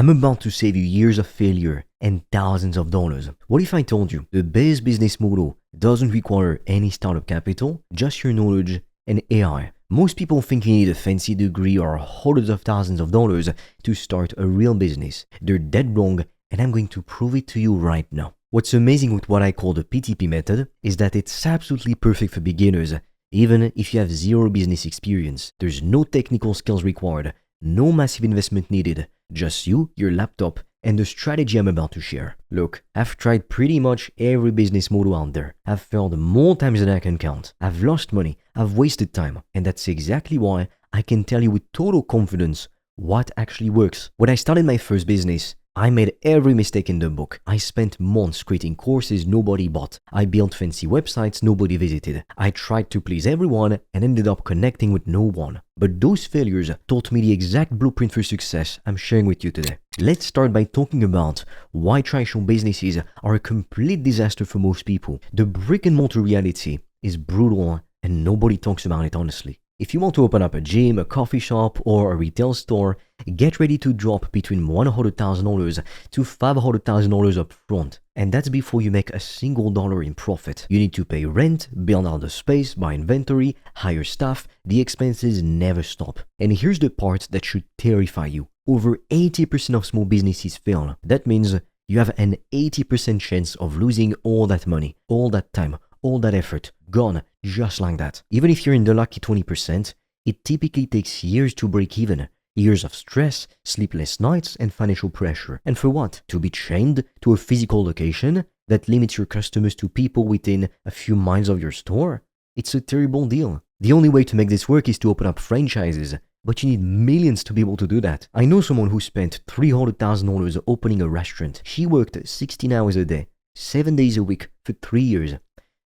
I'm about to save you years of failure and thousands of dollars. What if I told you the best business model doesn't require any startup capital, just your knowledge and AI? Most people think you need a fancy degree or hundreds of thousands of dollars to start a real business. They're dead wrong, and I'm going to prove it to you right now. What's amazing with what I call the PTP method is that it's absolutely perfect for beginners, even if you have zero business experience. There's no technical skills required, no massive investment needed, just you, your laptop, and the strategy I'm about to share. Look, I've tried pretty much every business model out there. I've failed more times than I can count. I've lost money, I've wasted time, and that's exactly why I can tell you with total confidence what actually works. When I started my first business, I made every mistake in the book. I spent months creating courses nobody bought. I built fancy websites nobody visited. I tried to please everyone and ended up connecting with no one. But those failures taught me the exact blueprint for success I'm sharing with you today. Let's start by talking about why traditional businesses are a complete disaster for most people. The brick and mortar reality is brutal and nobody talks about it honestly. If you want to open up a gym, a coffee shop, or a retail store, get ready to drop between $100,000 to $500,000 up front. And that's before you make a single dollar in profit. You need to pay rent, build out the space, buy inventory, hire staff. The expenses never stop. And here's the part that should terrify you. Over 80% of small businesses fail. That means you have an 80% chance of losing all that money, all that time, all that effort, gone just like that. Even if you're in the lucky 20%, it typically takes years to break even. Years of stress, sleepless nights, and financial pressure. And for what? To be chained to a physical location that limits your customers to people within a few miles of your store? It's a terrible deal. The only way to make this work is to open up franchises, but you need millions to be able to do that. I know someone who spent $300,000 opening a restaurant. She worked 16 hours a day, 7 days a week for 3 years.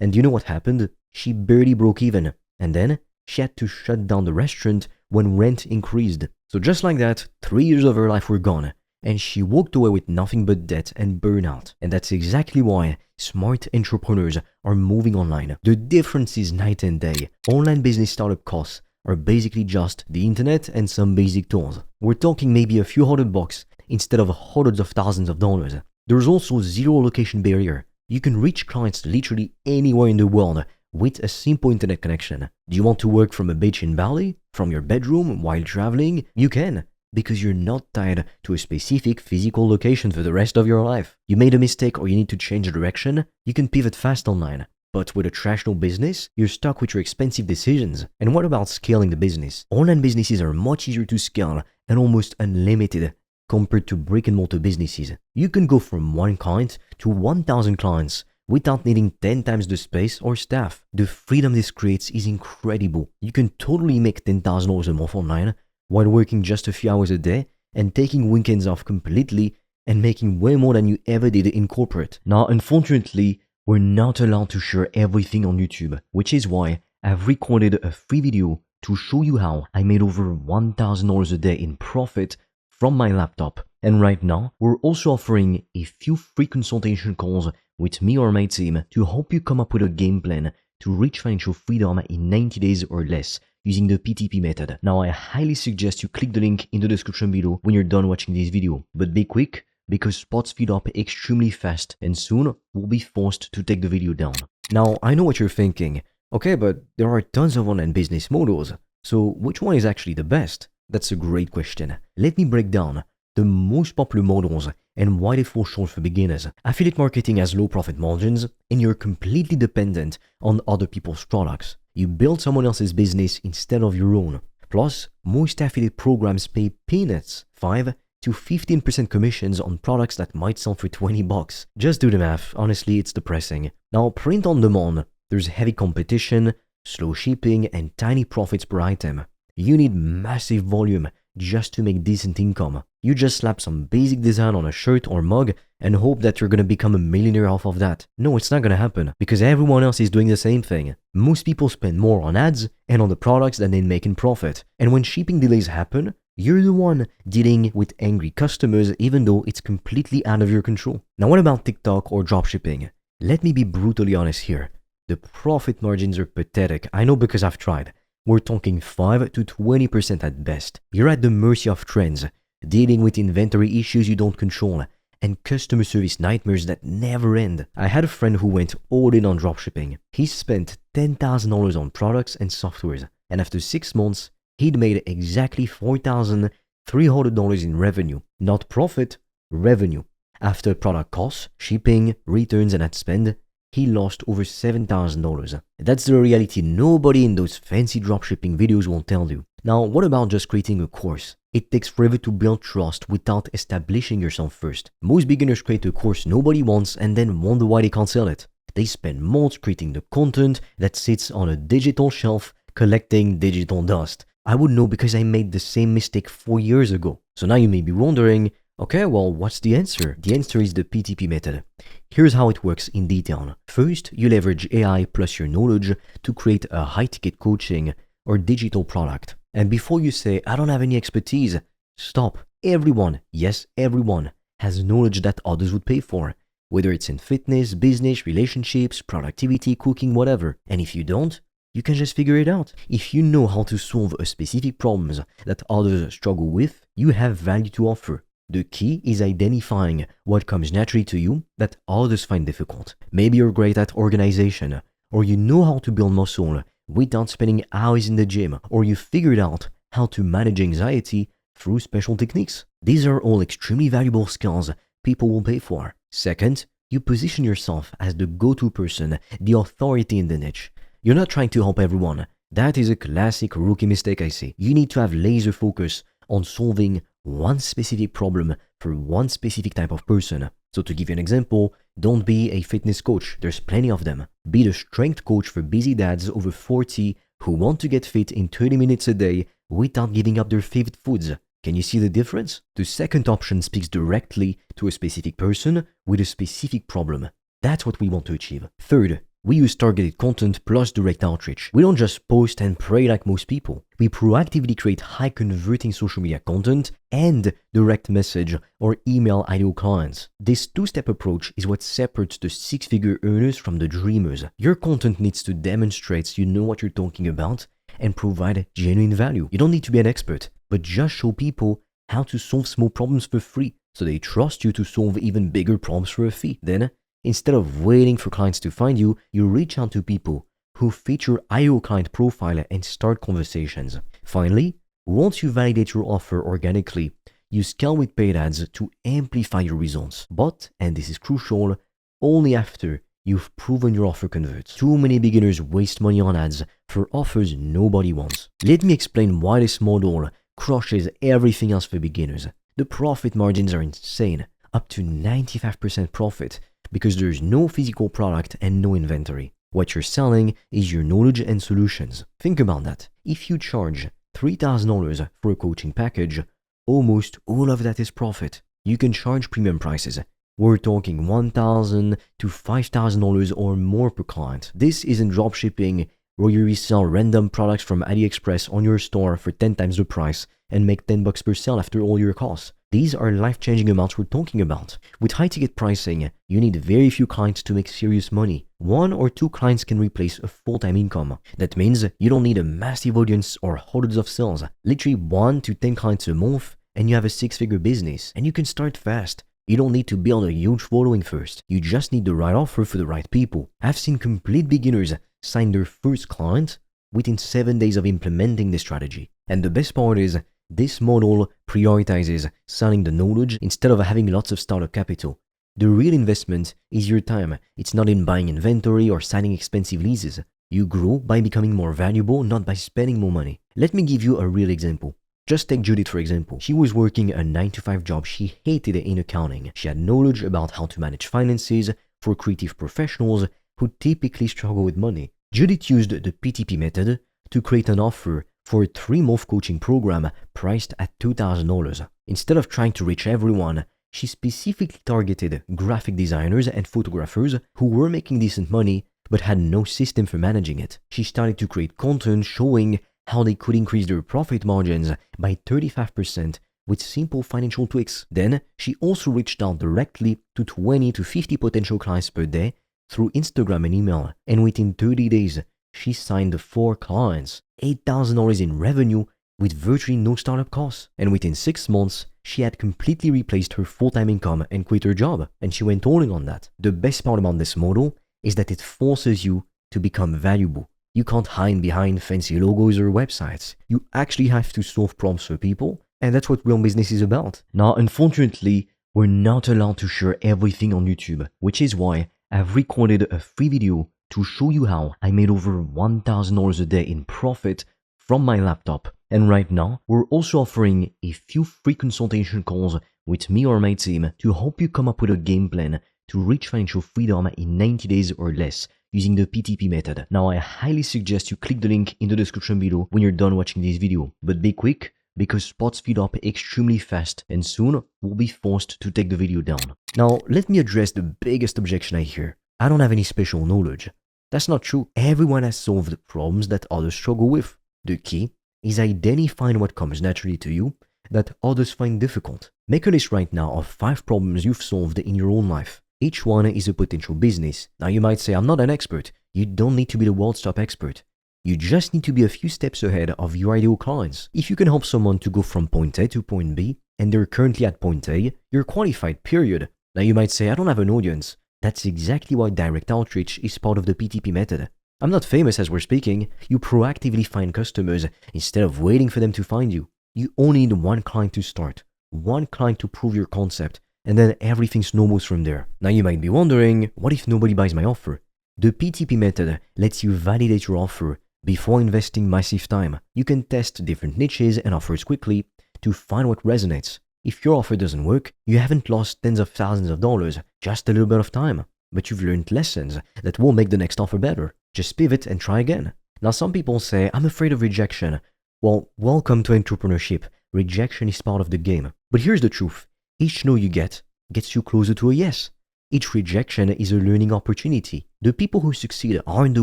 And you know what happened? She barely broke even. And then she had to shut down the restaurant when rent increased. So just like that, 3 years of her life were gone. And she walked away with nothing but debt and burnout. And that's exactly why smart entrepreneurs are moving online. The difference is night and day. Online business startup costs are basically just the internet and some basic tools. We're talking maybe a few $100 instead of hundreds of thousands of dollars. There's also zero location barrier. You can reach clients literally anywhere in the world with a simple internet connection. Do you want to work from a beach in Bali? From your bedroom while traveling? You can, because you're not tied to a specific physical location for the rest of your life. You made a mistake or you need to change direction? You can pivot fast online. But with a traditional business, you're stuck with your expensive decisions. And what about scaling the business? Online businesses are much easier to scale and almost unlimited compared to brick and mortar businesses. You can go from 1 client to 1,000 clients without needing 10 times the space or staff. The freedom this creates is incredible. You can totally make $10,000 a month online while working just a few hours a day and taking weekends off completely and making way more than you ever did in corporate. Now, unfortunately, we're not allowed to share everything on YouTube, which is why I've recorded a free video to show you how I made over $1,000 a day in profit from my laptop. And right now, we're also offering a few free consultation calls with me or my team to help you come up with a game plan to reach financial freedom in 90 days or less using the PTP method. Now, I highly suggest you click the link in the description below when you're done watching this video. But be quick, because spots fill up extremely fast and soon we'll be forced to take the video down. Now, I know what you're thinking. Okay, but there are tons of online business models. So which one is actually the best? That's a great question. Let me break down the most popular models and why they fall short for beginners. Affiliate marketing has low profit margins and you're completely dependent on other people's products. You build someone else's business instead of your own. Plus, most affiliate programs pay peanuts, 5 to 15% commissions on products that might sell for $20. Just do the math, honestly it's depressing. Now, print on demand, there's heavy competition, slow shipping, and tiny profits per item. You need massive volume just to make decent income. You just slap some basic design on a shirt or mug and hope that you're gonna become a millionaire off of that. No, it's not gonna happen because everyone else is doing the same thing. Most people spend more on ads and on the products than they make in profit. And when shipping delays happen, you're the one dealing with angry customers even though it's completely out of your control. Now, what about TikTok or dropshipping? Let me be brutally honest here. The profit margins are pathetic. I know because I've tried. We're talking 5 to 20% at best. You're at the mercy of trends. dealing with inventory issues you don't control, and customer service nightmares that never end. I had a friend who went all in on dropshipping. He spent $10,000 on products and softwares, and after 6 months, he'd made exactly $4,300 in revenue. Not profit, revenue. After product costs, shipping, returns, and ad spend, he lost over $7,000. That's the reality nobody in those fancy dropshipping videos will tell you. Now, what about just creating a course? It takes forever to build trust without establishing yourself first. Most beginners create a course nobody wants and then wonder why they can't sell it. They spend months creating the content that sits on a digital shelf collecting digital dust. I would know because I made the same mistake 4 years ago. So now you may be wondering, okay, well, what's the answer? The answer is the PTP method. Here's how it works in detail. First, you leverage AI plus your knowledge to create a high-ticket coaching or digital product. And before you say, I don't have any expertise, stop. Everyone, yes, everyone, has knowledge that others would pay for. Whether it's in fitness, business, relationships, productivity, cooking, whatever. And if you don't, you can just figure it out. If you know how to solve a specific problems that others struggle with, you have value to offer. The key is identifying what comes naturally to you that others find difficult. Maybe you're great at organization, or you know how to build muscle without spending hours in the gym, or you figured out how to manage anxiety through special techniques. These are all extremely valuable skills people will pay for. Second, you position yourself as the go-to person, the authority in the niche. You're not trying to help everyone. That is a classic rookie mistake, I say. You need to have laser focus on solving one specific problem for one specific type of person. So to give you an example, don't be a fitness coach. There's plenty of them. Be the strength coach for busy dads over 40 who want to get fit in 30 minutes a day without giving up their favorite foods. Can you see the difference? The second option speaks directly to a specific person with a specific problem. That's what we want to achieve. Third, we use targeted content plus direct outreach. We don't just post and pray like most people. We proactively create high-converting social media content and direct message or email ideal clients. This two-step approach is what separates the six-figure earners from the dreamers. Your content needs to demonstrate you know what you're talking about and provide genuine value. You don't need to be an expert, but just show people how to solve small problems for free so they trust you to solve even bigger problems for a fee. Then, instead of waiting for clients to find you, you reach out to people who fit your ideal client profile and start conversations. Finally, once you validate your offer organically, you scale with paid ads to amplify your results. But, and this is crucial, only after you've proven your offer converts. Too many beginners waste money on ads for offers nobody wants. Let me explain why this model crushes everything else for beginners. The profit margins are insane, up to 95% profit, because there's no physical product and no inventory. What you're selling is your knowledge and solutions. Think about that. If you charge $3,000 for a coaching package, almost all of that is profit. You can charge premium prices. We're talking $1,000 to $5,000 or more per client. This isn't dropshipping where you resell random products from AliExpress on your store for 10 times the price and make $10 per sale after all your costs. These are life-changing amounts we're talking about. With high-ticket pricing, you need very few clients to make serious money. 1 or 2 clients can replace a full-time income. That means you don't need a massive audience or hundreds of sales. Literally 1 to 10 clients a month and you have a 6-figure business. And you can start fast. You don't need to build a huge following first. You just need the right offer for the right people. I've seen complete beginners sign their first client within 7 days of implementing this strategy. And the best part is, this model prioritizes selling the knowledge instead of having lots of startup capital. The real investment is your time. It's not in buying inventory or signing expensive leases. You grow by becoming more valuable, not by spending more money. Let me give you a real example. Just take Judith for example. She was working a 9-to-5 job she hated in accounting. She had knowledge about how to manage finances for creative professionals who typically struggle with money. Judith used the PTP method to create an offer for a 3-month coaching program priced at $2,000. Instead of trying to reach everyone, she specifically targeted graphic designers and photographers who were making decent money but had no system for managing it. She started to create content showing how they could increase their profit margins by 35% with simple financial tweaks. Then, she also reached out directly to 20 to 50 potential clients per day through Instagram and email, and within 30 days, she signed 4 clients, $8,000 in revenue with virtually no startup costs. And within 6 months, she had completely replaced her full-time income and quit her job, and she went all in on that. The best part about this model is that it forces you to become valuable. You can't hide behind fancy logos or websites. You actually have to solve problems for people, and that's what real business is about. Now, unfortunately, we're not allowed to share everything on YouTube, which is why I've recorded a free video to show you how I made over $1,000 a day in profit from my laptop. And right now, we're also offering a few free consultation calls with me or my team to help you come up with a game plan to reach financial freedom in 90 days or less using the PTP method. Now, I highly suggest you click the link in the description below when you're done watching this video. But be quick, because spots fill up extremely fast and soon we'll be forced to take the video down. Now, let me address the biggest objection I hear. I don't have any special knowledge. That's not true. Everyone has solved problems that others struggle with. The key is identifying what comes naturally to you that others find difficult. Make a list right now of 5 problems you've solved in your own life. Each one is a potential business. Now you might say, I'm not an expert. You don't need to be the world's top expert. You just need to be a few steps ahead of your ideal clients. If you can help someone to go from point A to point B, and they're currently at point A, you're qualified, period. Now you might say, I don't have an audience. That's exactly why direct outreach is part of the PTP method. I'm not famous as we're speaking. You proactively find customers instead of waiting for them to find you. You only need one client to start, one client to prove your concept, and then everything snowballs from there. Now you might be wondering, what if nobody buys my offer? The PTP method lets you validate your offer before investing massive time. You can test different niches and offers quickly to find what resonates. If your offer doesn't work, you haven't lost tens of thousands of dollars, just a little bit of time. But you've learned lessons that will make the next offer better. Just pivot and try again. Now some people say, I'm afraid of rejection. Well, welcome to entrepreneurship. Rejection is part of the game. But here's the truth. Each no you get gets you closer to a yes. Each rejection is a learning opportunity. The people who succeed aren't the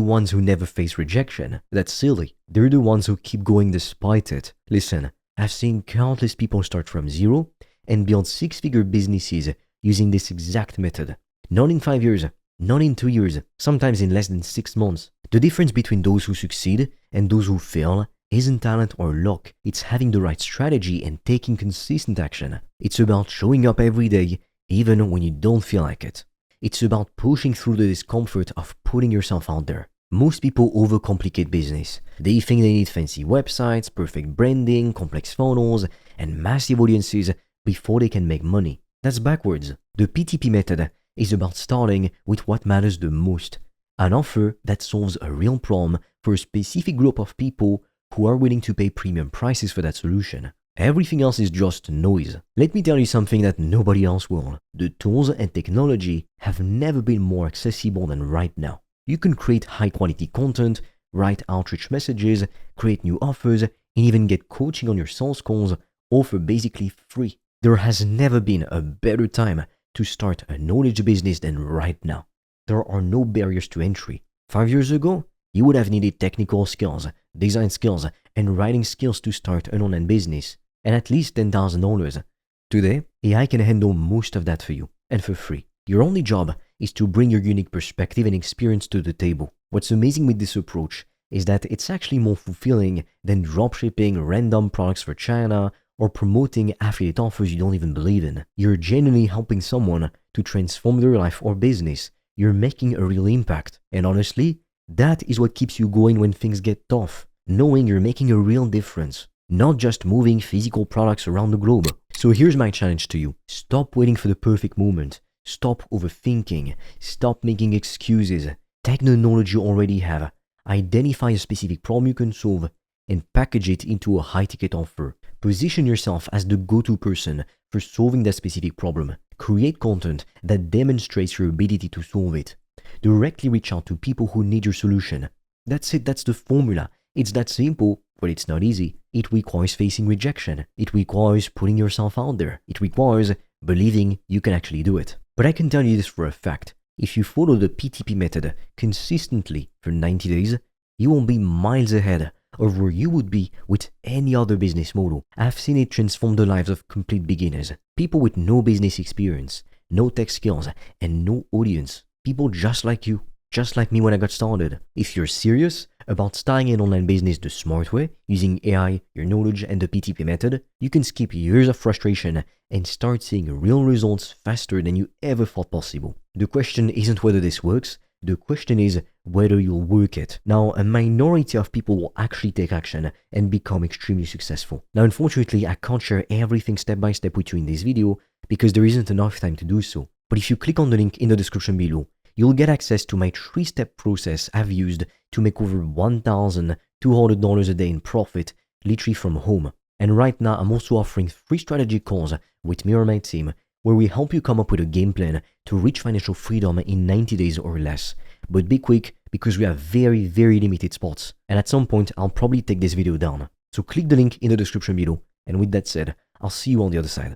ones who never face rejection. That's silly. They're the ones who keep going despite it. Listen, I've seen countless people start from zero and build 6-figure businesses using this exact method. Not in 5 years, not in 2 years, sometimes in less than 6 months. The difference between those who succeed and those who fail isn't talent or luck. It's having the right strategy and taking consistent action. It's about showing up every day, even when you don't feel like it. It's about pushing through the discomfort of putting yourself out there. Most people overcomplicate business. They think they need fancy websites, perfect branding, complex funnels, and massive audiences before they can make money. That's backwards. The PTP method is about starting with what matters the most. An offer that solves a real problem for a specific group of people who are willing to pay premium prices for that solution. Everything else is just noise. Let me tell you something that nobody else will. The tools and technology have never been more accessible than right now. You can create high-quality content, write outreach messages, create new offers, and even get coaching on your sales calls, all for basically free. There has never been a better time to start a knowledge business than right now. There are no barriers to entry. 5 years ago, you would have needed technical skills, design skills, and writing skills to start an online business, and at least $10,000. Today, AI can handle most of that for you, and for free. Your only job is to bring your unique perspective and experience to the table. What's amazing with this approach is that it's actually more fulfilling than dropshipping random products for China or promoting affiliate offers you don't even believe in. You're genuinely helping someone to transform their life or business. You're making a real impact. And honestly, that is what keeps you going when things get tough. Knowing you're making a real difference, not just moving physical products around the globe. So here's my challenge to you. Stop waiting for the perfect moment. Stop overthinking. Stop making excuses. Take the knowledge you already have. Identify a specific problem you can solve and package it into a high-ticket offer. Position yourself as the go-to person for solving that specific problem. Create content that demonstrates your ability to solve it. Directly reach out to people who need your solution. That's it, that's the formula. It's that simple, but it's not easy. It requires facing rejection. It requires putting yourself out there. It requires believing you can actually do it. But I can tell you this for a fact. If you follow the PTP method consistently for 90 days, you will be miles ahead of where you would be with any other business model. I've seen it transform the lives of complete beginners. People with no business experience, no tech skills, and no audience. People just like you, just like me when I got started. If you're serious about starting an online business the smart way, using AI, your knowledge, and the PTP method, you can skip years of frustration and start seeing real results faster than you ever thought possible. The question isn't whether this works, the question is whether you'll work it. Now, a minority of people will actually take action and become extremely successful. Now, unfortunately, I can't share everything step by step with you in this video because there isn't enough time to do so. But if you click on the link in the description below, you'll get access to my 3-step process I've used to make over $1,200 a day in profit, literally from home. And right now, I'm also offering 3 strategy calls with me or my team, where we help you come up with a game plan to reach financial freedom in 90 days or less. But be quick, because we have very, very limited spots. And at some point, I'll probably take this video down. So click the link in the description below. And with that said, I'll see you on the other side.